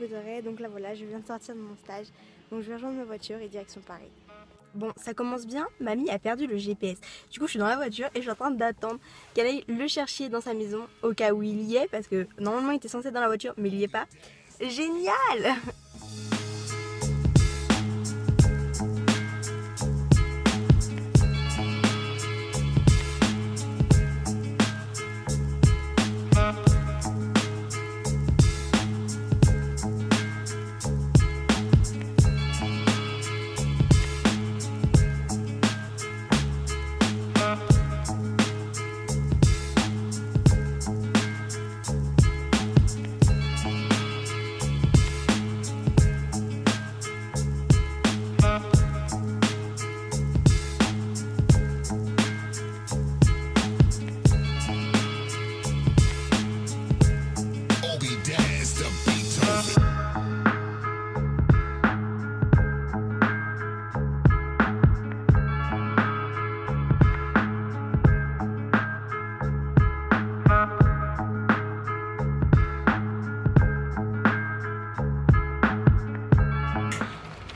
écouterez. Donc là voilà, je viens de sortir de mon stage. Donc je vais rejoindre ma voiture et direction Paris. Bon, ça commence bien, mamie a perdu le GPS. Du coup, je suis dans la voiture et je suis en train d'attendre qu'elle aille le chercher dans sa maison au cas où il y est, parce que normalement il était censé être dans la voiture, mais il y est pas. Génial!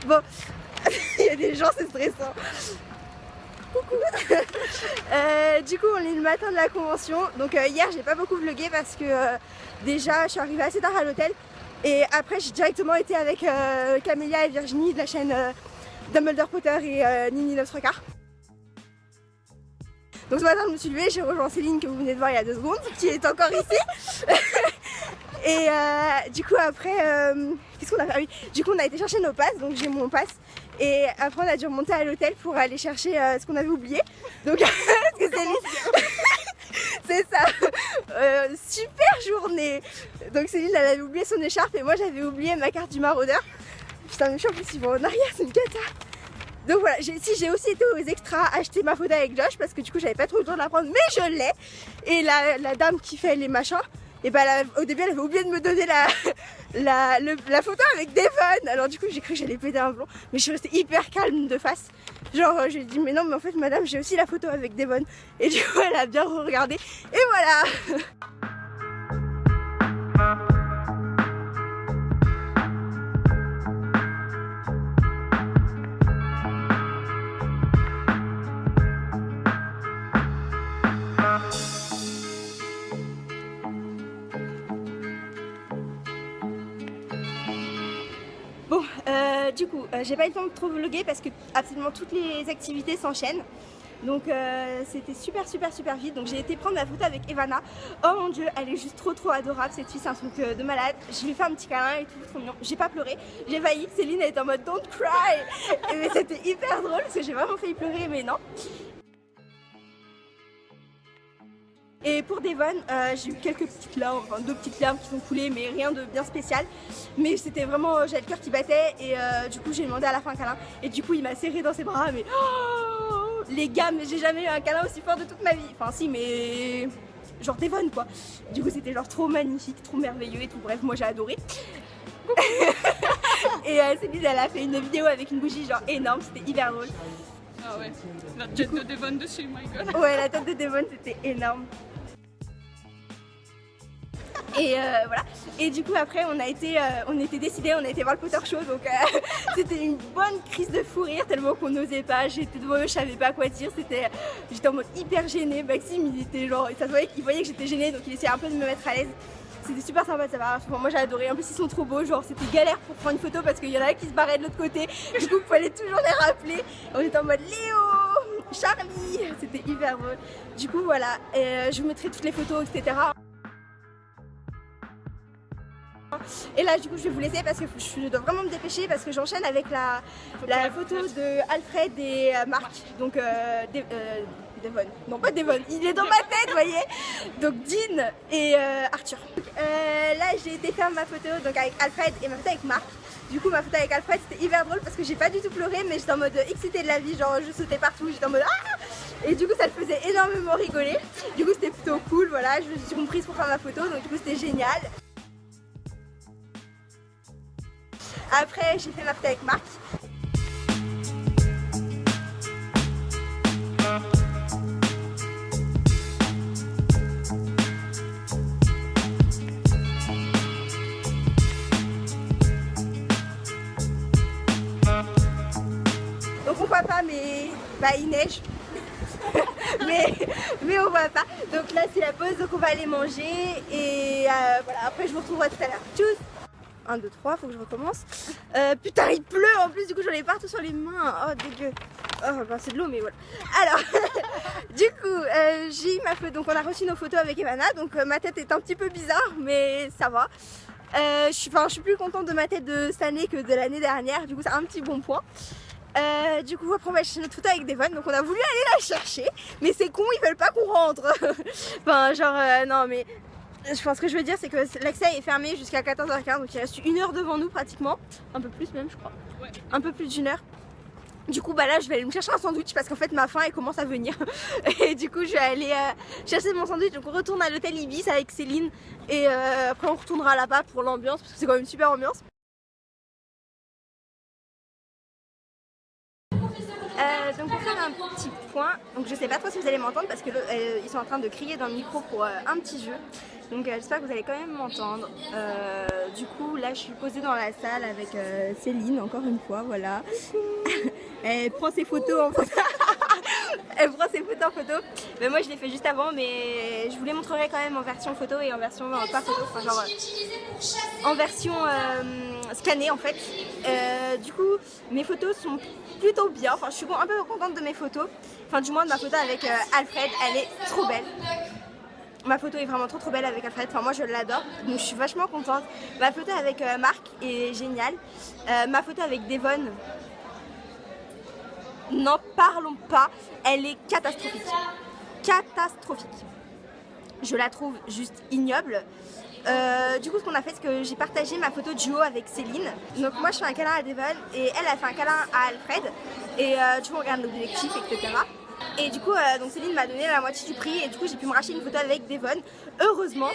Bon, il y a des gens, c'est stressant. Coucou. Du coup, on est le matin de la convention. Donc hier, j'ai pas beaucoup vlogué parce que déjà, je suis arrivée assez tard à l'hôtel. Et après, j'ai directement été avec Camélia et Virginie de la chaîne Dumbledore Potter et Nini Notre Quart. Donc ce matin, je me suis levée, j'ai rejoint Céline que vous venez de voir il y a 2 secondes, qui est encore ici. Et du coup après, qu'est-ce qu'on a fait? Ah oui, du coup on a été chercher nos passes, donc j'ai mon passe. Et après on a dû remonter à l'hôtel pour aller chercher ce qu'on avait oublié. Donc parce que c'est ça, super journée. Donc Céline elle avait oublié son écharpe et moi j'avais oublié ma carte du maraudeur. Putain mais je suis en plus ils vont en arrière, c'est une cata. Donc voilà, j'ai aussi été aux extras acheter ma photo avec Josh parce que du coup j'avais pas trop le temps de la prendre, mais je l'ai. Et la dame qui fait les machins, et bah au début elle avait oublié de me donner la photo avec Devon. Alors du coup j'ai cru que j'allais péter un plomb, mais je suis restée hyper calme de face. Genre je lui ai dit mais non mais en fait madame j'ai aussi la photo avec Devon. Et du coup elle a bien regardé et voilà. Bon, du coup, j'ai pas eu le temps de trop vlogger parce que absolument toutes les activités s'enchaînent. Donc c'était super vite. Donc j'ai été prendre ma photo avec Evana. Oh mon dieu, elle est juste trop adorable cette fille, c'est un truc de malade. Je lui ai fait un petit câlin et tout, trop mignon. J'ai pas pleuré, j'ai failli. Céline elle était en mode don't cry. Mais c'était hyper drôle parce que j'ai vraiment failli pleurer mais non. Et pour Devon, j'ai eu quelques petites larmes, enfin 2 petites larmes qui sont coulées, mais rien de bien spécial. Mais c'était vraiment, j'avais le cœur qui battait et du coup j'ai demandé à la fin un câlin. Et du coup il m'a serré dans ses bras, mais oh, les gars, mais j'ai jamais eu un câlin aussi fort de toute ma vie. Enfin si, mais genre Devon quoi. Du coup c'était genre trop magnifique, trop merveilleux et tout. Bref, moi j'ai adoré. Et Céline elle a fait une vidéo avec une bougie genre énorme, c'était hyper drôle. Ah ouais, la tête de Devon dessus, my god. Ouais, la tête de Devon c'était énorme. Et voilà. Et du coup après on était décidés, on a été voir le Potter Show. Donc c'était une bonne crise de fou rire tellement qu'on n'osait pas. J'étais devant eux, je savais pas quoi dire. J'étais en mode hyper gênée. Maxime il était genre, ça se voyait qu'il voyait que j'étais gênée, donc il essayait un peu de me mettre à l'aise. C'était super sympa de sa part. Moi j'ai adoré. En plus ils sont trop beaux. Genre c'était galère pour prendre une photo parce qu'il y en a qui se barraient de l'autre côté. Du coup il fallait toujours les rappeler. On était en mode Léo, Charlie. C'était hyper drôle. Du coup voilà. Je vous mettrai toutes les photos etc. Et là du coup je vais vous laisser parce que je dois vraiment me dépêcher parce que j'enchaîne avec la photo de Alfred et Marc. Donc Devon, non pas Devon, il est dans ma tête vous voyez. Donc Dean et Arthur. Là j'ai été faire ma photo donc avec Alfred et ma photo avec Marc. Du coup ma photo avec Alfred c'était hyper drôle parce que j'ai pas du tout pleuré mais j'étais en mode excitée de la vie, genre je sautais partout, j'étais en mode ah. Et du coup ça le faisait énormément rigoler. Du coup c'était plutôt cool, voilà, je me suis comprise pour faire ma photo donc du coup c'était génial. Après j'ai fait ma photo avec Marc. on voit pas mais bah il neige. mais on voit pas. Donc là c'est la pause, donc on va aller manger et voilà, après je vous retrouverai tout à l'heure. Tchuss. 1, 2, 3, faut que je recommence. Putain il pleut en plus, du coup j'en ai partout sur les mains. Oh dégueu. Oh bah, c'est de l'eau mais voilà. Alors du coup j'ai eu ma photo, donc on a reçu nos photos avec Ivana. Donc ma tête est un petit peu bizarre mais ça va. Je suis plus contente de ma tête de cette année que de l'année dernière. Du coup c'est un petit bon point. Du coup après on va chercher notre photo avec Devon. Donc on a voulu aller la chercher, mais c'est con, ils veulent pas qu'on rentre. Enfin genre non mais je pense que je veux dire c'est que l'accès est fermé jusqu'à 14h15. Donc il reste 1 heure devant nous pratiquement. Un peu plus même je crois. Ouais. Un peu plus d'1 heure. Du coup bah là je vais aller me chercher un sandwich parce qu'en fait ma faim elle commence à venir. Et du coup je vais aller chercher mon sandwich. Donc on retourne à l'hôtel Ibis avec Céline. Et après on retournera là-bas pour l'ambiance parce que c'est quand même une super ambiance. Donc pour faire un petit point, donc je sais pas trop si vous allez m'entendre parce que ils sont en train de crier dans le micro pour un petit jeu. Donc j'espère que vous allez quand même m'entendre. Du coup là je suis posée dans la salle avec Céline encore une fois, voilà. Elle prend ses photos en photo. Elle prend ses photos en photo. Mais moi je l'ai fait juste avant, mais je vous les montrerai quand même en version photo et en version pas photo, enfin genre en version scannée en fait. Du coup mes photos sont plutôt bien, enfin je suis un peu contente de mes photos, enfin du moins de ma photo avec Alfred, elle est trop belle. Ma photo est vraiment trop belle avec Alfred, enfin moi je l'adore, donc je suis vachement contente. Ma photo avec Marc est géniale. Ma photo avec Devon, n'en parlons pas, elle est catastrophique. Catastrophique. Je la trouve juste ignoble. Du coup ce qu'on a fait c'est que j'ai partagé ma photo duo avec Céline. Donc moi je fais un câlin à Devon et elle a fait un câlin à Alfred. Et du coup on regarde l'objectif etc. Et du coup donc Céline m'a donné la moitié du prix et du coup j'ai pu me racheter une photo avec Devon. Heureusement,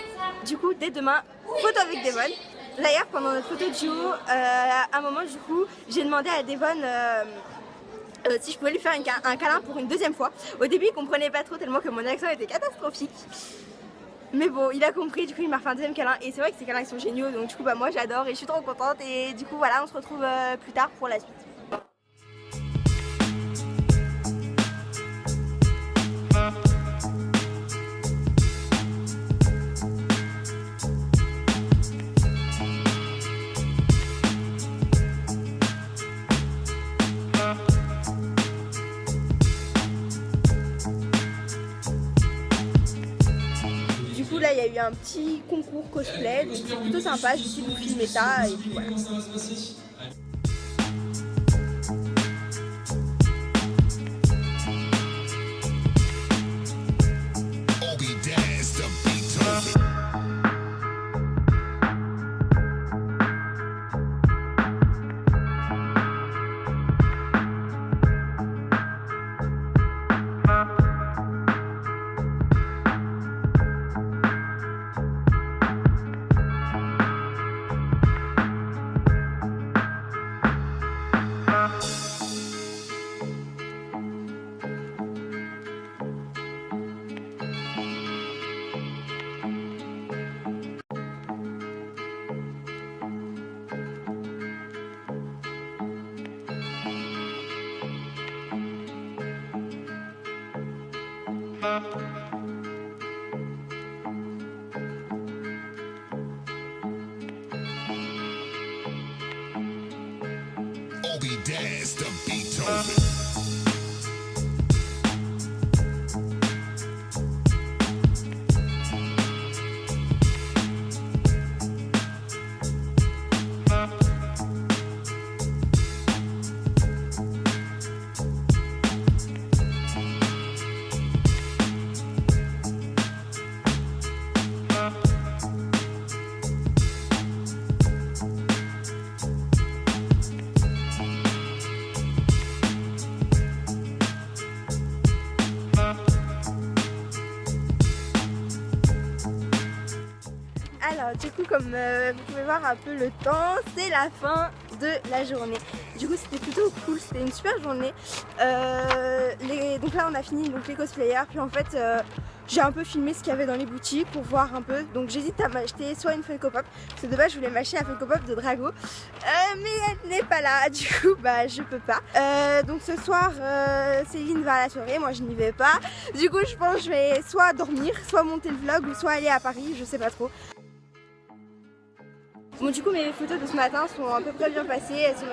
du coup dès demain, photo avec Devon. D'ailleurs pendant notre photo duo, à un moment du coup j'ai demandé à Devon si je pouvais lui faire un câlin pour une deuxième fois. Au début il comprenait pas trop tellement que mon accent était catastrophique. Mais bon, il a compris, du coup il m'a fait un deuxième câlin et c'est vrai que ces câlins ils sont géniaux, donc du coup bah moi j'adore et je suis trop contente et du coup voilà on se retrouve plus tard pour la suite. Là il y a eu un petit concours cosplay, donc c'est plutôt sympa, je vais essayer de vous filmer ça et puis voilà. Alors du coup comme vous pouvez voir un peu le temps, c'est la fin de la journée. Du coup c'était plutôt cool, c'était une super journée. Donc là on a fini donc les cosplayers, puis en fait j'ai un peu filmé ce qu'il y avait dans les boutiques pour voir un peu. Donc j'hésite à m'acheter soit une Funko Pop, parce que de base je voulais m'acheter la Funko Pop de Drago, mais elle n'est pas là, du coup bah je peux pas. Donc ce soir Céline va à la soirée, moi je n'y vais pas. Du coup je pense que je vais soit dormir, soit monter le vlog, ou soit aller à Paris, je sais pas trop. Bon du coup mes photos de ce matin sont à peu près bien passées, elles sont...